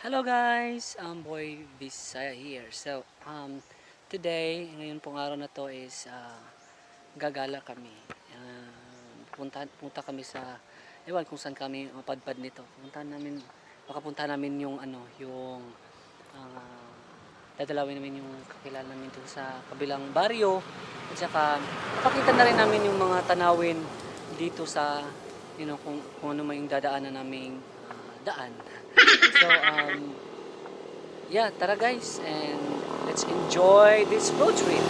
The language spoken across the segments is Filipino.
Hello guys, Boy Visaya here. Today, ngayon pong araw na to is gagala kami. Punta kami sa, ewan kung saan kami mapadpad nito. Makapunta namin yung ah, dadalawin namin yung kakilala namin dito sa kabilang baryo. At saka, makakita na rin namin yung mga tanawin dito sa, kung ano may dadaanan naming daan. So, yeah, tara guys, and let's enjoy this road trip.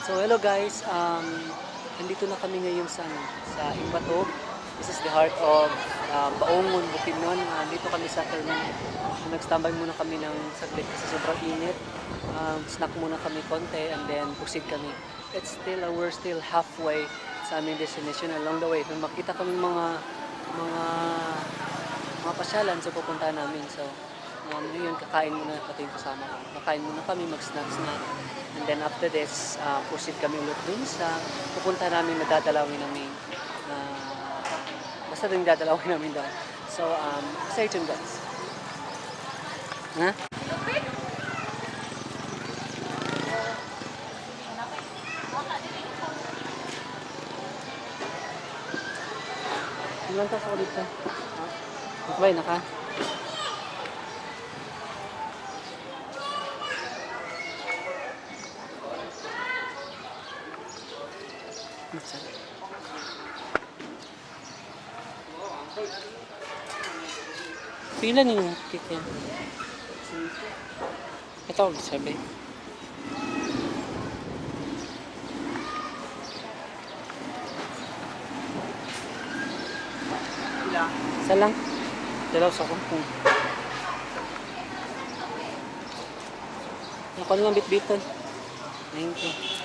So hello guys, nandito na kami ngayon sa, sa Imbato. This is the heart of Baongon, Bukidnon. Dito kami sa terminal. Nag-standby muna kami ng saglit kasi sobrang init. Snack muna kami konti and then proceed kami. We're still halfway sa aming destination. Along the way, kung makita kami mga mga pasyalan sa pupuntahan namin. So ngayon kakain muna pati yung kasama ko. Kakain muna kami, mag-snack. And then after this, proceed kami ulit dun sa pupunta namin na dadalawin namin. Basta rin dadalawin namin daw. So, stay tuned guys. Ha? Ilan tas ako dito? Sabay, naka? Pilan yung cake yan? Ito, sabi. Isa lang. Dalaw sa kumpong. Ako na lang bit-bitan. 90.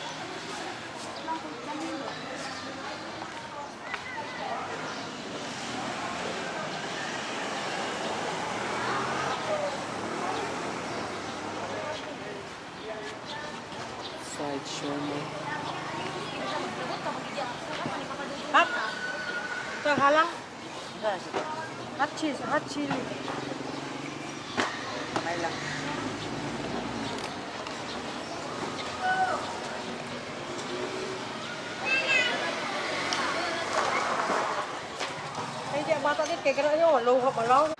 Side shawarma. Hot. Ito halang. Hot cheese, hot chili. May lang. Ay, di bata dit kay kana yo, luha malaw.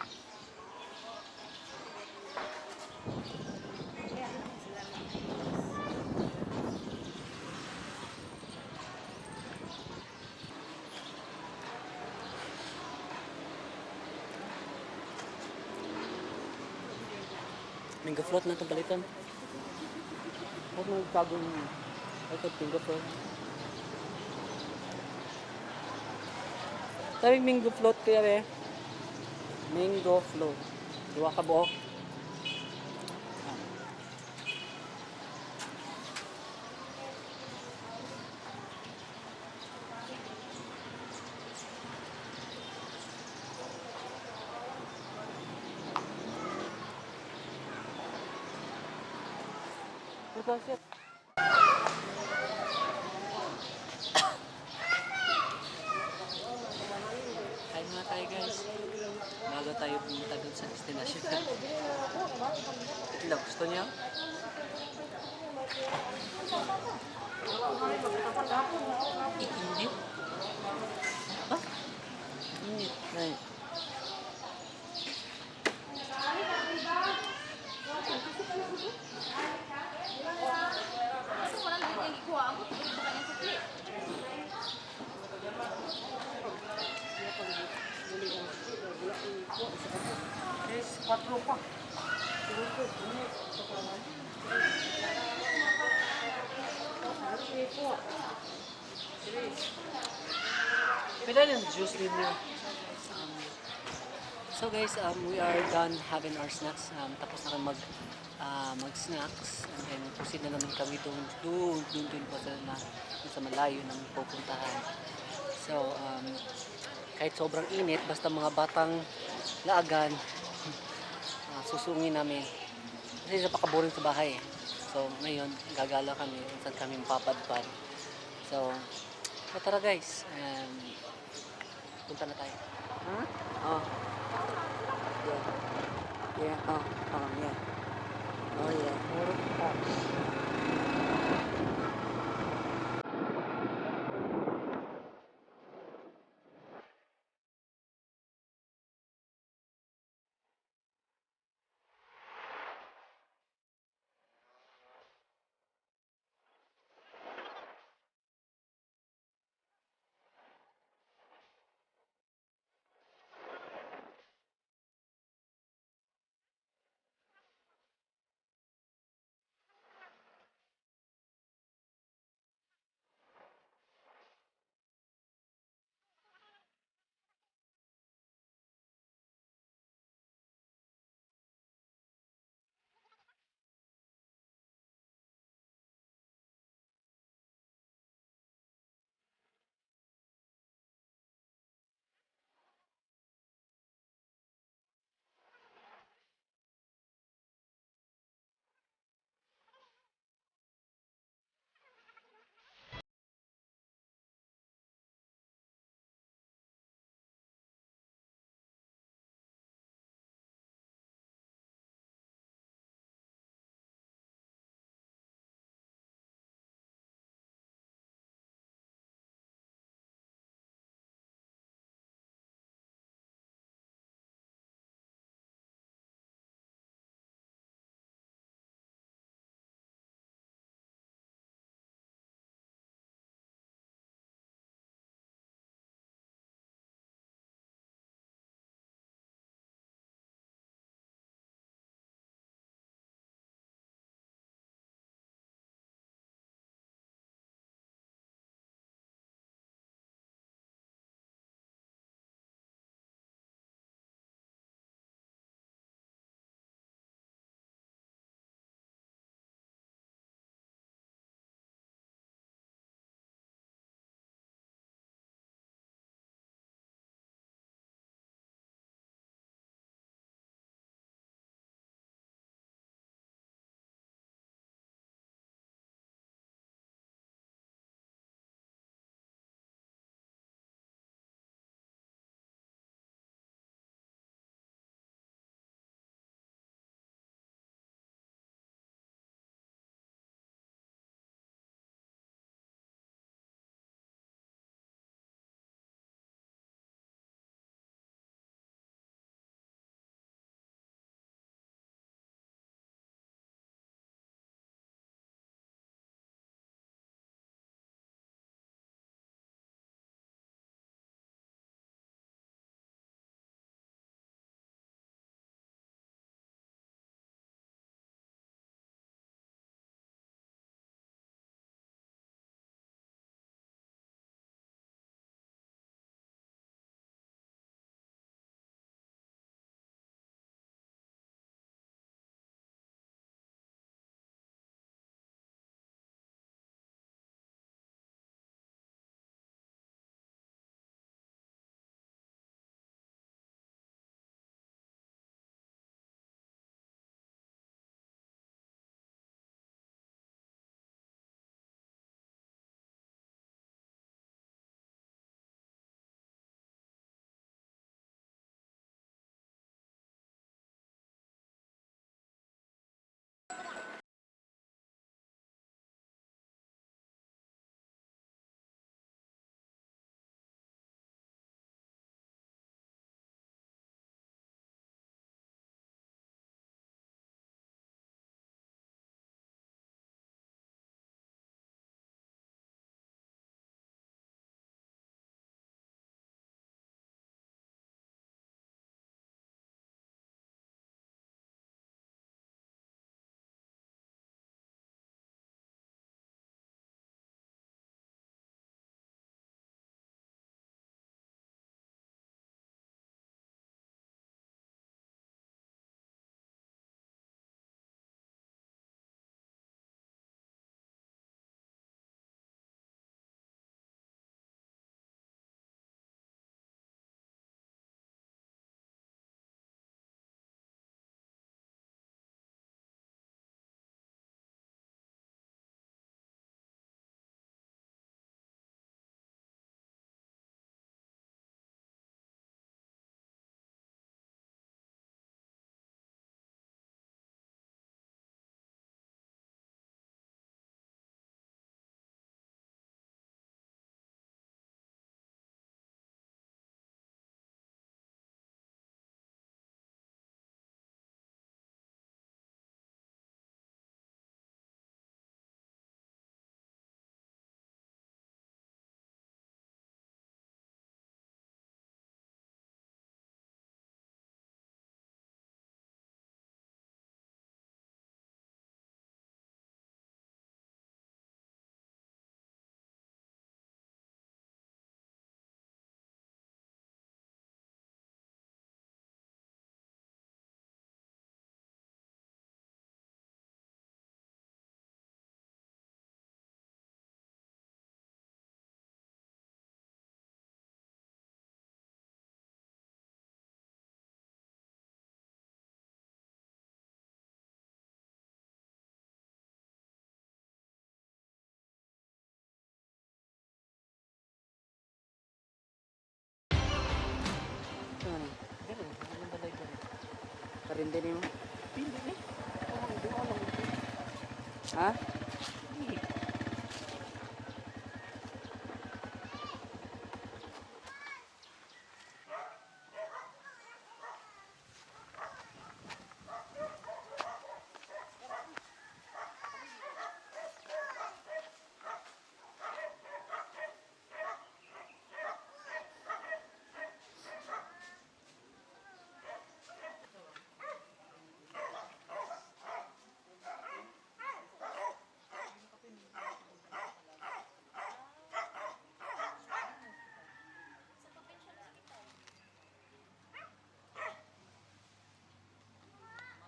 Mango float na itong balitan. Huwag mo gagawin mo. Ito, mango float. Tawag mango float kaya be. Mango float. Diwa ka buhok. Ito siya. Kain muna tayo guys. Bago tayo pumunta dun sa destination. Ito, gusto niya? Init? Ha? Init. Right. Yes, 4 pa. Pwede yung juice din niya. So guys, we are done having our snacks. Tapos na kami mag-snacks. And then proceed na naman kami doon po sa malayo na pupuntahan. So, kahit sobrang init, basta mga batang laagan, susungin namin. Kasi napaka-boring sa bahay. So, ngayon, gagala kami, saan kami mapapadpad. So, tara guys, punta na tayo. Huh? Oh. Yeah. Yeah. Yeah. Oh, yeah. Karindin mo. Hindi ni. Oh, doon lang. Ha? Hindi.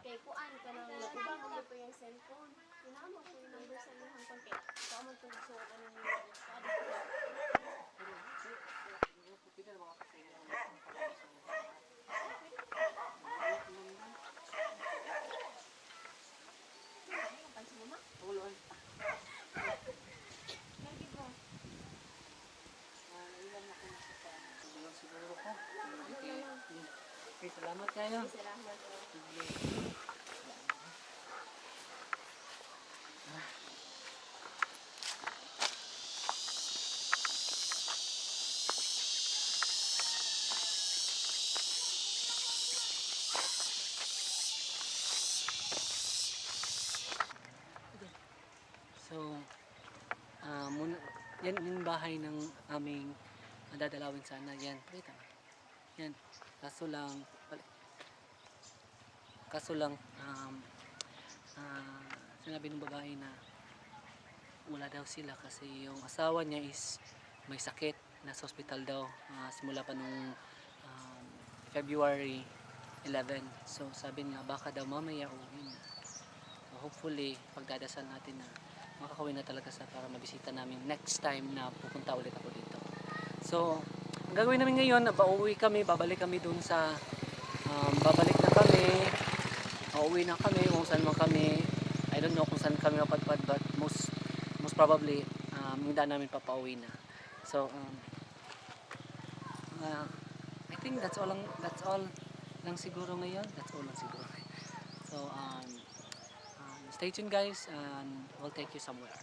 Kay kuan ka nang natubang mo po yung cellphone. Kinamo ko yung number sa inyong konti. Sa mo tug so ano mo Siguro ko. Okay, salamat kayo. salamat. So, muna, yan yung bahay ng aming dadalawin sana. Yan, pakita mo. Yan. Kaso lang, sinabi ng babae na wala daw sila kasi yung asawa niya is may sakit, nasa hospital daw simula pa nung February 11. So sabi nila baka daw mamaya uwi na. So hopefully pagdadasal natin na makakawin na talaga sa para mabisita namin next time na pupunta ulit ako dito. So ang gagawin namin ngayon, babalik kami dun sa babalik na kami, uuwi na kami kung saan man kami. I don't know kung saan kami mapadpad but most probably hindi namin papauwi na. So I think that's all lang siguro ngayon. That's all lang siguro. So stay tuned guys and we'll take you somewhere.